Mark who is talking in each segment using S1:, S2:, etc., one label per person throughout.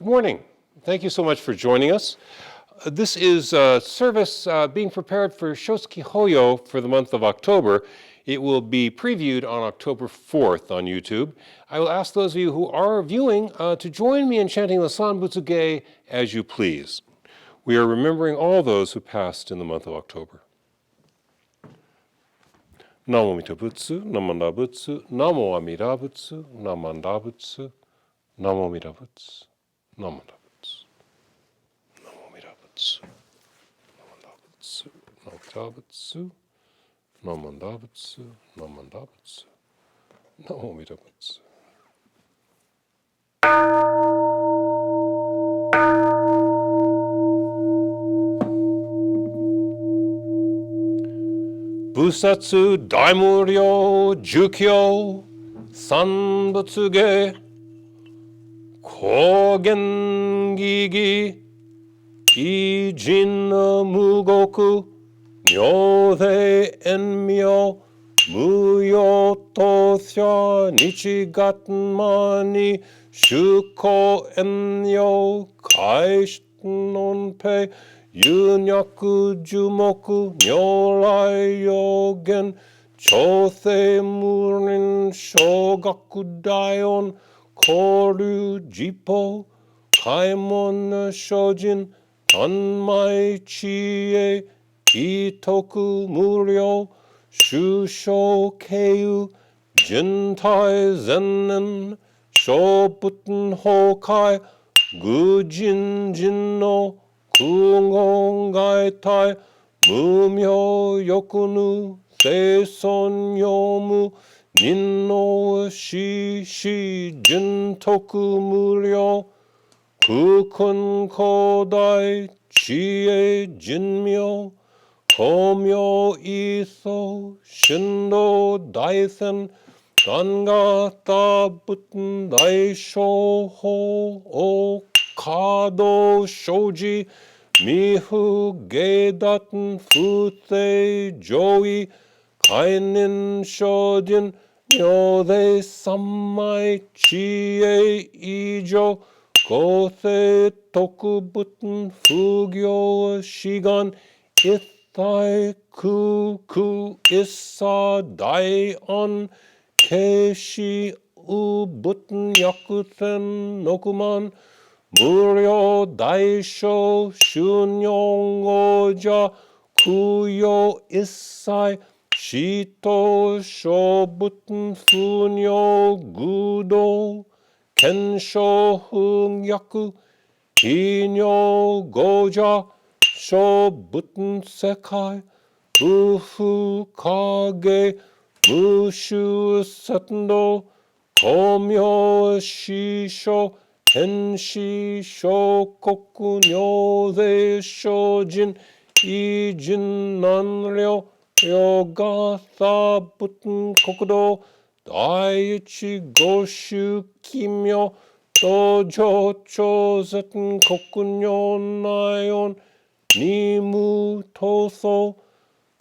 S1: Good morning. Thank you so much for joining us. This is a service being prepared for Shotsuki Hoyo for the month of October. It will be previewed on October 4th on YouTube. I will ask those of you who are viewing to join me in chanting the Sanbutsuge as you please. We are remembering all those who passed in the month of October. Namo Mita Butsu, Namanda Butsu, Namo Amida Butsu, Namanda Butsu, Namo Mita Butsu, Namanda Butsu, Namo Mita Butsu, Namanda Butsu, Namita Butsu, Namanda Butsu, Namanda Butsu, Namo Mita Butsu. Busatsu Daimuryo Jukyo Sanbutsuge Kogengigi Ijin Mugoku Nyode Enmyo Muyo Tosya Nichigatmani Shuko Enyo Kaishtonpe Yunyaku Jumoku Nyorai Yogen Chosei Murin Shogaku Daion Koru Jipo Kaimon Shojin Tanmai Chie Itoku Muryo Shusho Keiyu Jintai Zennen Shobuten Hokai Gujin Jinno Kungongai Tai Mumyo Yokunu Seison Yomu Ninno Shishi Jintoku Muryo Kukun Kodai Chie Jinmyo Komyo Iso Shindo Daisen Ganga Tabuten Daisho Ho Okado Shoji Mihu Gedaten Fusei Joi Kainin Shojin Nyode Sammai Chie Ijo Gosei Tokubuten Fugyo Shigan Ithai Kuku Issa Daion Keishi Ubuten Yakusen Nokuman Muryo Daisho Shunyong Oja Kuyo Issai Shito Shobuten Funyo Gudo Kensho Hungyaku Hinyo Goja Shobuten Sekai Bufu Kage Mushu Setendo Komyo Shisho Henshi Shokoku Nyose Shojin Ijin Nanryo Yoga Sabuten Kokudo Daiichi Goshu Kimyo Dojo Chozen Kokunyo Nayon Nimu Toso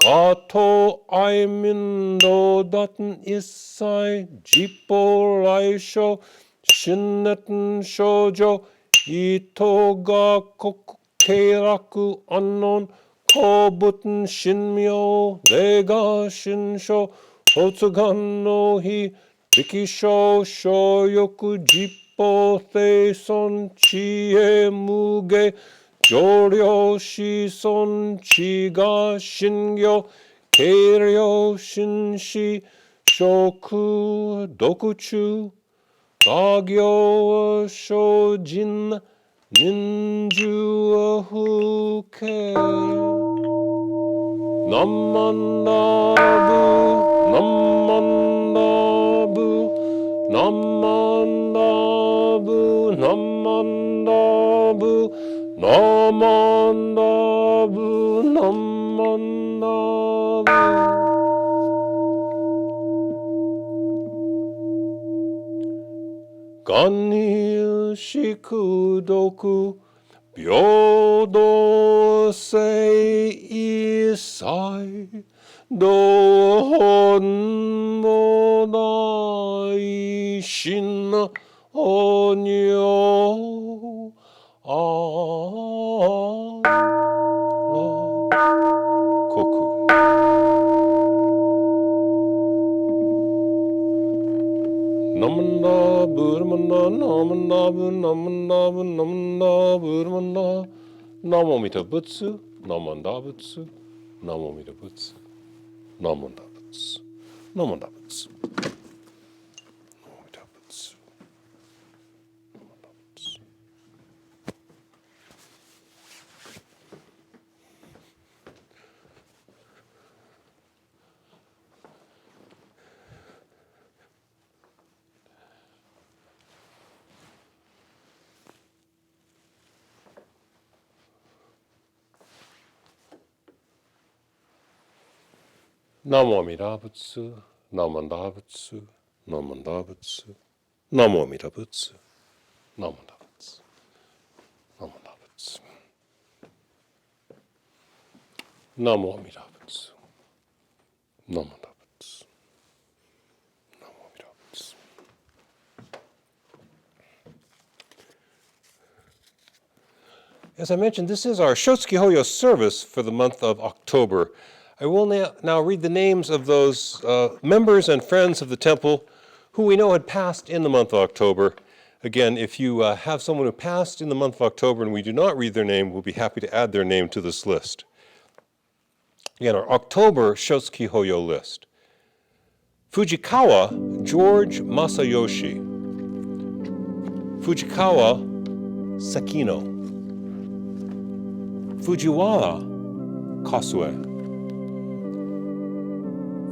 S1: Gato Aimindo Daten Issai Jippo Raisho Shinneten Shoujo Itoga Kokeiraku Unknown Kobuten Shinmyo Rega Shinsho Hotsugan no Hi Rikisho Shoyoku Jippo Seison Chie Muge Joryo Shison Chiga Shingyo Keiryo Shinshi Shoku Dokuchu Gagyo Shojin Ninju Huke Namandabu Namandabu Namandabu Namandabu Namandabu Namandabu Ganni Shikudoku Byodo Sei Isai Dohon Modai Shin Onyo Koku. Namanda Burmanda Namanda Namanda Namanda Burmanda Namo Mita Butsu Namanda Butsu Namo Mita Butsu Namanda Butsu Namanda Butsu Namo Mita Butsu Namanda Butsu. Namo Amida Butsu, Namanda Butsu, Namanda Butsu, Namo Amida Butsu, Namanda Butsu, Namanda Butsu. Namo Amida Butsu, Namanda Butsu, Namo Amida Butsu. As I mentioned, this is our Shotsuki Hoyo service for the month of October. I will now read the names of those members and friends of the temple who we know had passed in the month of October. Again, if you have someone who passed in the month of October and we do not read their name, we'll be happy to add their name to this list. Again, our October Shotsuki Hoyo list. Fujikawa George Masayoshi. Fujikawa Sekino. Fujiwara Kasue.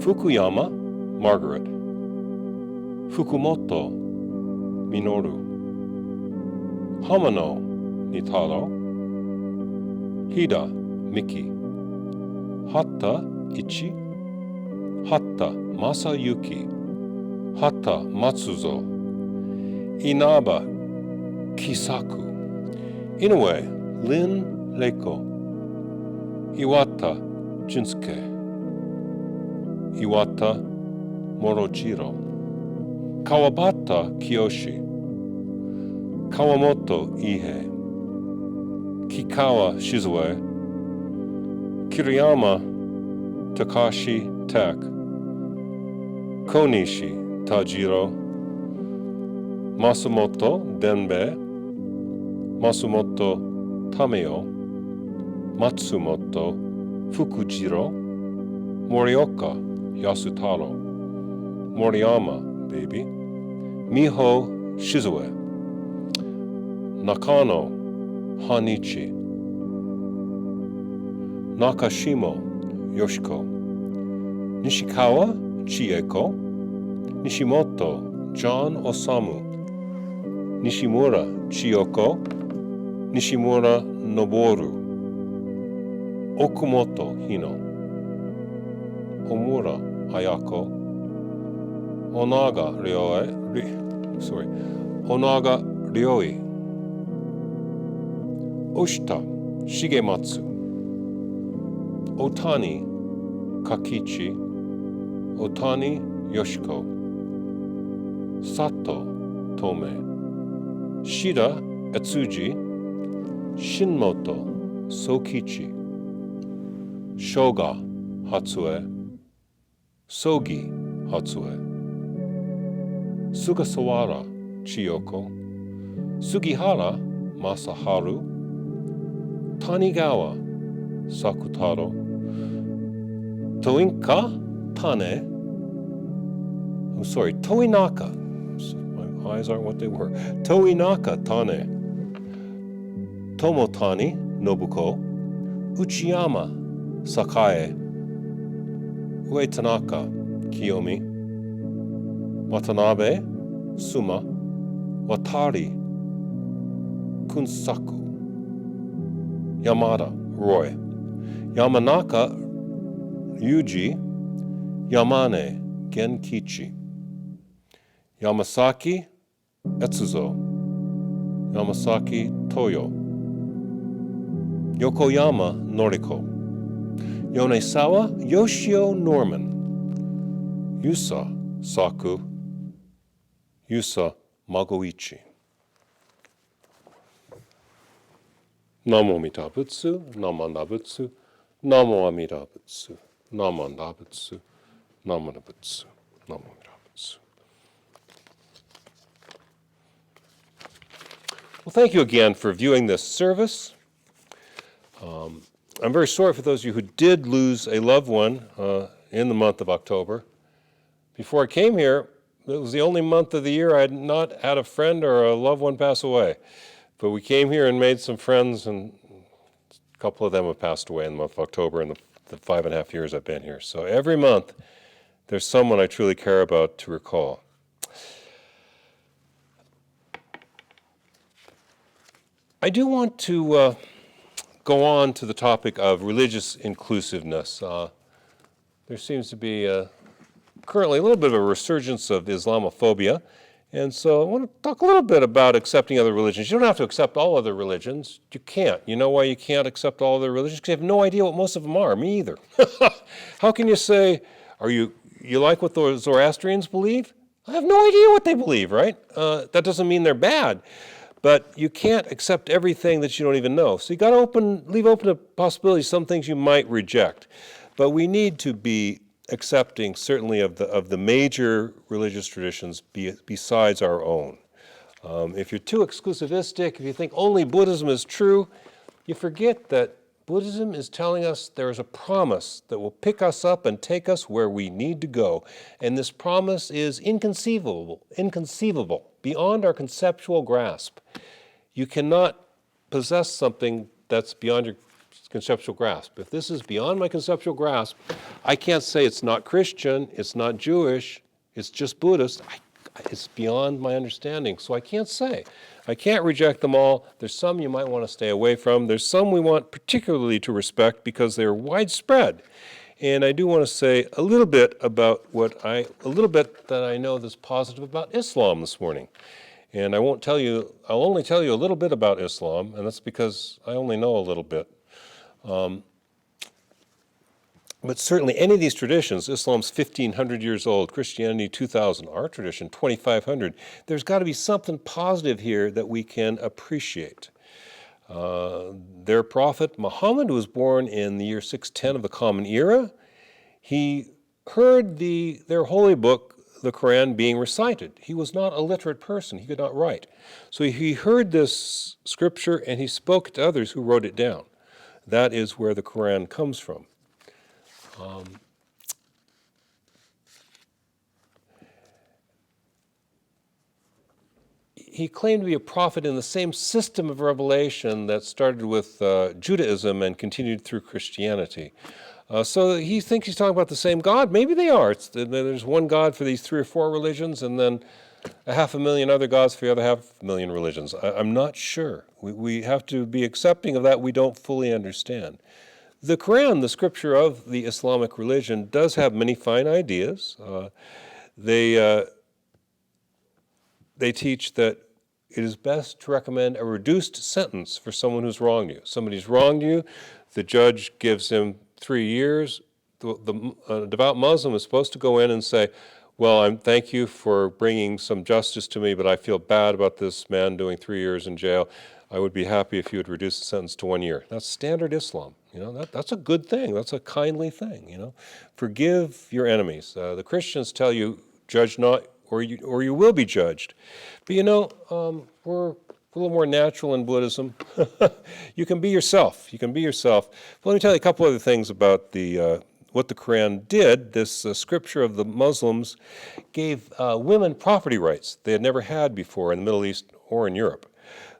S1: Fukuyama, Margaret. Fukumoto, Minoru. Hamano, Nitaro. Hida, Miki. Hatta, Ichi. Hatta, Masayuki. Hatta, Matsuzo. Inaba, Kisaku. Inoue, Lin, Reiko. Iwata, Junsuke. Iwata Morochiro. Kawabata Kiyoshi. Kawamoto Ihe. Kikawa Shizue. Kiriyama Takashi Tak. Konishi Tajiro. Masumoto Denbe. Masumoto Tameo. Matsumoto Fukujiro. Morioka Yasutaro. Moriyama, baby. Miho Shizue. Nakano Hanichi. Nakashimo Yoshiko. Nishikawa Chieko. Nishimoto John Osamu. Nishimura Chiyoko. Nishimura Noboru. Okumoto Hino. Omura Ayako. Onaga Ryoi. Oshita Shigematsu. Otani Kakichi. Otani Yoshiko. Sato Tome. Shida Etsuji. Shinmoto Sokichi. Shoga Hatsue. Sogi Hatsue. Sugasawara Chiyoko. Sugihara Masaharu. Tanigawa Sakutaro. Toinka Tane. I'm sorry, Toinaka. My eyes aren't what they were. Toinaka Tane. Tomotani Nobuko. Uchiyama Sakae. Uetanaka Kiyomi. Watanabe Suma. Watari Kunsaku. Yamada Roy. Yamanaka Yuji. Yamane Genkichi. Yamasaki Etsuzo. Yamasaki Toyo. Yokoyama Noriko. Yonesawa Yoshio Norman. Yusa Saku. Yusa Magoichi. Namo Amida Butsu, Namo Nabutsu, Namo Amida Butsu, Namo Nabutsu, Namo Nabutsu, Namo Amida Butsu. Well, thank you again for viewing this service. I'm very sorry for those of you who did lose a loved one in the month of October. Before I came here, it was the only month of the year I had not had a friend or a loved one pass away. But we came here and made some friends, and a couple of them have passed away in the month of October in the 5.5 years I've been here. So every month, there's someone I truly care about to recall. I do want to go on to the topic of religious inclusiveness. There seems to be currently a little bit of a resurgence of Islamophobia, and so I want to talk a little bit about accepting other religions. You don't have to accept all other religions. You can't. You know why you can't accept all other religions? Because you have no idea what most of them are. Me either. How can you say, you like what the Zoroastrians believe? I have no idea what they believe, right? That doesn't mean they're bad. But you can't accept everything that you don't even know. So you got to leave open a possibility, some things you might reject. But we need to be accepting certainly of the major religious traditions besides our own. If you're too exclusivistic, if you think only Buddhism is true, you forget that Buddhism is telling us there is a promise that will pick us up and take us where we need to go. And this promise is inconceivable, beyond our conceptual grasp. You cannot possess something that's beyond your conceptual grasp. If this is beyond my conceptual grasp, I can't say it's not Christian, it's not Jewish, it's just Buddhist. It's beyond my understanding, so I can't say. I can't reject them all. There's some you might want to stay away from. There's some we want particularly to respect because they're widespread. And I do want to say a little bit about that I know that's positive about Islam this morning. And I'll only tell you a little bit about Islam, and that's because I only know a little bit. But certainly any of these traditions, Islam's 1,500 years old, Christianity 2,000, our tradition 2,500, there's got to be something positive here that we can appreciate. Their prophet Muhammad was born in the year 610 of the Common Era. He heard their holy book, the Quran, being recited. He was not a literate person. He could not write. So he heard this scripture and he spoke to others who wrote it down. That is where the Quran comes from. He claimed to be a prophet in the same system of revelation that started with Judaism and continued through Christianity. So he thinks he's talking about the same God. Maybe they are. There's one God for these 3 or 4 religions, and then 500,000 other gods for the other 500,000 religions. I'm not sure. We have to be accepting of that we don't fully understand. The Quran, the scripture of the Islamic religion, does have many fine ideas. They teach that it is best to recommend a reduced sentence for someone who's wronged you. Somebody's wronged you, the judge gives him 3 years. The devout Muslim is supposed to go in and say, well, thank you for bringing some justice to me, but I feel bad about this man doing 3 years in jail. I would be happy if you would reduce the sentence to 1 year. That's standard Islam. That's a good thing. That's a kindly thing. Forgive your enemies. The Christians tell you, judge not, or you will be judged. But we're a little more natural in Buddhism. You can be yourself. But let me tell you a couple other things about what the Quran did. This scripture of the Muslims gave women property rights they had never had before in the Middle East or in Europe.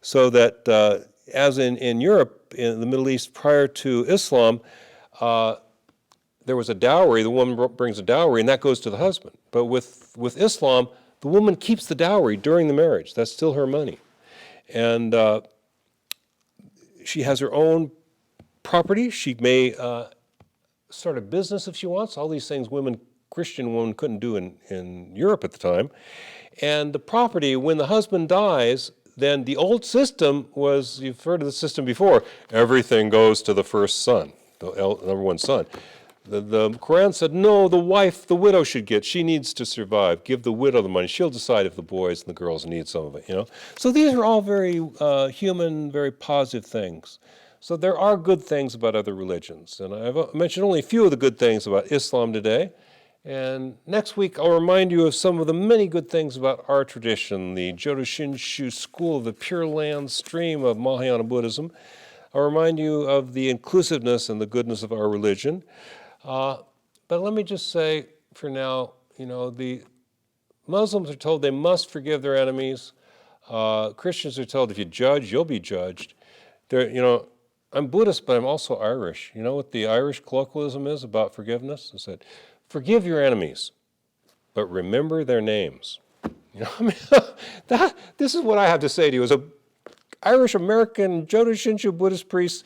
S1: So that as in Europe, in the Middle East prior to Islam, there was a dowry. The woman brings a dowry, and that goes to the husband. But with Islam, the woman keeps the dowry during the marriage. That's still her money. And she has her own property. She may start a business if she wants. All these things Christian women couldn't do in Europe at the time. And the property, when the husband dies, then the old system was, you've heard of the system before, everything goes to the first son, the number one son. The Quran said, no, the wife, the widow should get. She needs to survive. Give the widow the money. She'll decide if the boys and the girls need some of it, you know. So these are all very human, very positive things. So there are good things about other religions. And I've mentioned only a few of the good things about Islam today. And next week, I'll remind you of some of the many good things about our tradition, the Jodo Shinshu school of the Pure Land stream of Mahayana Buddhism. I'll remind you of the inclusiveness and the goodness of our religion. But let me just say for now, you know, the Muslims are told they must forgive their enemies. Christians are told if you judge, you'll be judged. You know, I'm Buddhist, but I'm also Irish. You know what the Irish colloquialism is about forgiveness? It's that forgive your enemies, but remember their names. You know, I mean, this is what I have to say to you as a Irish American Jodo Shinshu Buddhist priest.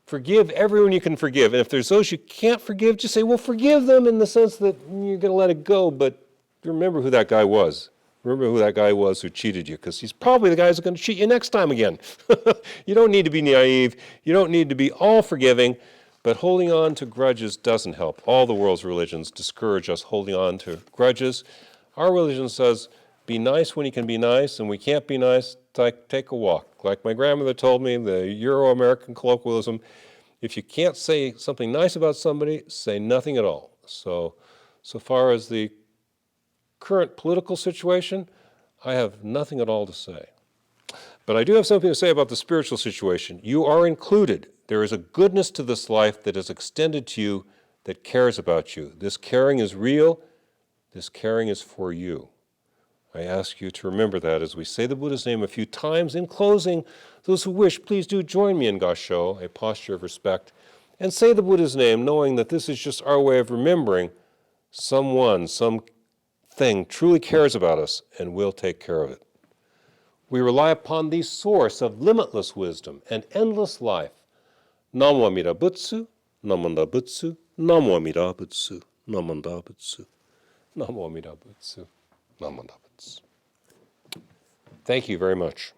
S1: Forgive everyone you can forgive. And if there's those you can't forgive, just say, well, forgive them in the sense that you're going to let it go, but remember who that guy was. Remember who that guy was who cheated you, because he's probably the guy who's going to cheat you next time again. You don't need to be naive. You don't need to be all forgiving, but holding on to grudges doesn't help. All the world's religions discourage us holding on to grudges. Our religion says, be nice when you can be nice, and we can't be nice, take a walk. Like my grandmother told me, the Euro-American colloquialism, if you can't say something nice about somebody, say nothing at all. So far as the current political situation, I have nothing at all to say. But I do have something to say about the spiritual situation. You are included. There is a goodness to this life that is extended to you that cares about you. This caring is real. This caring is for you. I ask you to remember that as we say the Buddha's name a few times. In closing, those who wish, please do join me in Gassho, a posture of respect, and say the Buddha's name, knowing that this is just our way of remembering someone, something truly cares about us and will take care of it. We rely upon the source of limitless wisdom and endless life. Namo Amida Butsu, Namanda Butsu, Namo Amida Butsu, Namanda Butsu, Namo Amida Butsu, Namanda Butsu. Thank you very much.